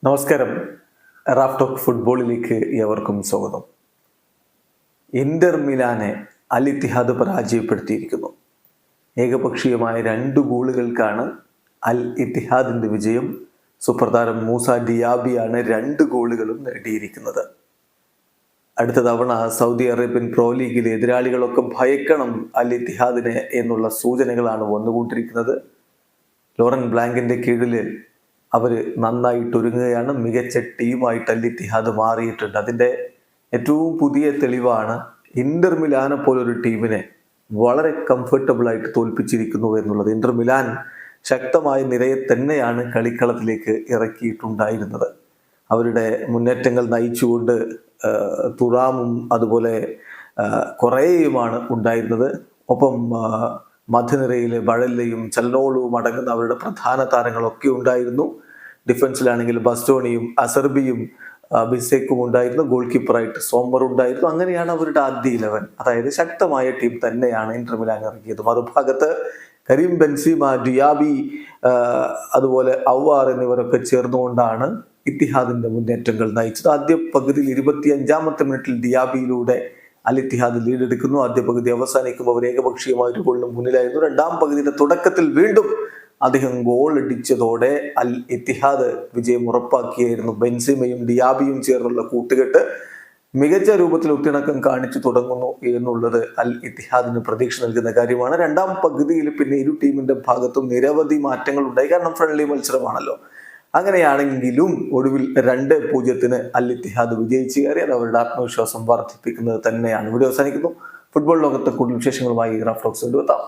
നമസ്കാരം. Raf talk ഫുട്ബോളിലേക്ക് ഏവർക്കും സ്വാഗതം. ഇന്റർ മിലാനെ അൽ ഇത്തിഹാദ് പരാജയപ്പെടുത്തിയിരിക്കുന്നു. ഏകപക്ഷീയമായ 2 ഗോളുകൾക്കാണ് അൽ ഇത്തിഹാദിന്റെ വിജയം. സൂപ്പർ താരം മൂസ ഡിയാബിയാണ് 2 ഗോളുകളും നേടിയിരിക്കുന്നത്. അടുത്ത തവണ സൗദി അറേബ്യൻ പ്രോ ലീഗിലെ എതിരാളികളൊക്കെ ഭയക്കണം അൽ ഇത്തിഹാദിനെ എന്നുള്ള സൂചനകളാണ് വന്നുകൊണ്ടിരിക്കുന്നത്. ലോറൻ ബ്ലാങ്കിന്റെ കീഴിൽ അവർ നന്നായിട്ട് ഒരുങ്ങുകയാണ്. മികച്ച ടീമായിട്ട് അൽ ഇത്തിഹാദ് മാറിയിട്ടുണ്ട്. അതിൻ്റെ ഏറ്റവും പുതിയ തെളിവാണ് ഇന്റർ മിലാനെ പോലൊരു ടീമിനെ വളരെ കംഫർട്ടബിളായിട്ട് തോൽപ്പിച്ചിരിക്കുന്നു എന്നുള്ളത്. ഇന്റർ മിലാൻ ശക്തമായ നിരയെ തന്നെയാണ് കളിക്കളത്തിലേക്ക് ഇറക്കിയിട്ടുണ്ടായിരുന്നത്. അവരുടെ മുന്നേറ്റങ്ങൾ നയിച്ചുകൊണ്ട് തുറാമും അതുപോലെ കുറേയുമാണ് ഉണ്ടായിരുന്നത്. ഒപ്പം മധ്യനിരയിലെ ബഴല്ലയും ചലനോളും അടങ്ങുന്ന അവരുടെ പ്രധാന താരങ്ങളൊക്കെ ഉണ്ടായിരുന്നു. ഡിഫൻസിലാണെങ്കിൽ ബസ്റ്റോണിയും അസർബിയും ബിസേക്കും ഉണ്ടായിരുന്നു. ഗോൾ കീപ്പറായിട്ട് സോമർ ഉണ്ടായിരുന്നു. അങ്ങനെയാണ് അവരുടെ ആദ്യ 11. അതായത് ശക്തമായ ടീം തന്നെയാണ് ഇന്റർ മിലാൻ ഇറക്കിയത്. മറുഭാഗത്ത് കരീം ബെൻസീമ, ഡിയാബി, അതുപോലെ ഔവാർ എന്നിവരൊക്കെ ചേർന്നുകൊണ്ടാണ് ഇത്തിഹാദിന്റെ മുന്നേറ്റങ്ങൾ നയിച്ചത്. ആദ്യ പകുതിയിൽ 25-ാമത്തെ മിനിറ്റിൽ ഡിയാബിയിലൂടെ അൽ ഇത്തിഹാദ് ലീഡ് എടുക്കുന്നു. ആദ്യ പകുതി അവസാനിക്കുമ്പോൾ അവർ ഏകപക്ഷീയമായ ഒരു ഗോളിന് മുന്നിലായിരുന്നു. 2ാം പകുതിയുടെ തുടക്കത്തിൽ വീണ്ടും അദ്ദേഹം ഗോൾ അടിച്ചതോടെ അൽ ഇത്തിഹാദ് വിജയം ഉറപ്പാക്കിയായിരുന്നു. ബെൻസിമയും ഡിയാബിയും ചേർന്നുള്ള കൂട്ടുകെട്ട് മികച്ച രൂപത്തിൽ ഒത്തിണക്കം കാണിച്ചു തുടങ്ങുന്നു എന്നുള്ളത് അൽ ഇത്തിഹാദിന് പ്രതീക്ഷ നൽകുന്ന കാര്യമാണ്. 2ാം പകുതിയിൽ പിന്നെ ഇരു ടീമിന്റെ ഭാഗത്തും നിരവധി മാറ്റങ്ങൾ ഉണ്ടായി. കാരണം ഫ്രണ്ട്ലി മത്സരമാണല്ലോ. അങ്ങനെയാണെങ്കിലും ഒടുവിൽ 2-0 അൽ ഇത്തിഹാദ് വിജയിച്ചു കയറി. അത് അവരുടെ ആത്മവിശ്വാസം വർദ്ധിപ്പിക്കുന്നത് തന്നെയാണ്. വീഡിയോ അവസാനിക്കുന്നു. ഫുട്ബോൾ ലോകത്തെ കൂടുതൽ വിശേഷങ്ങളുമായി റാഫ് ടോക്സ് എത്താം.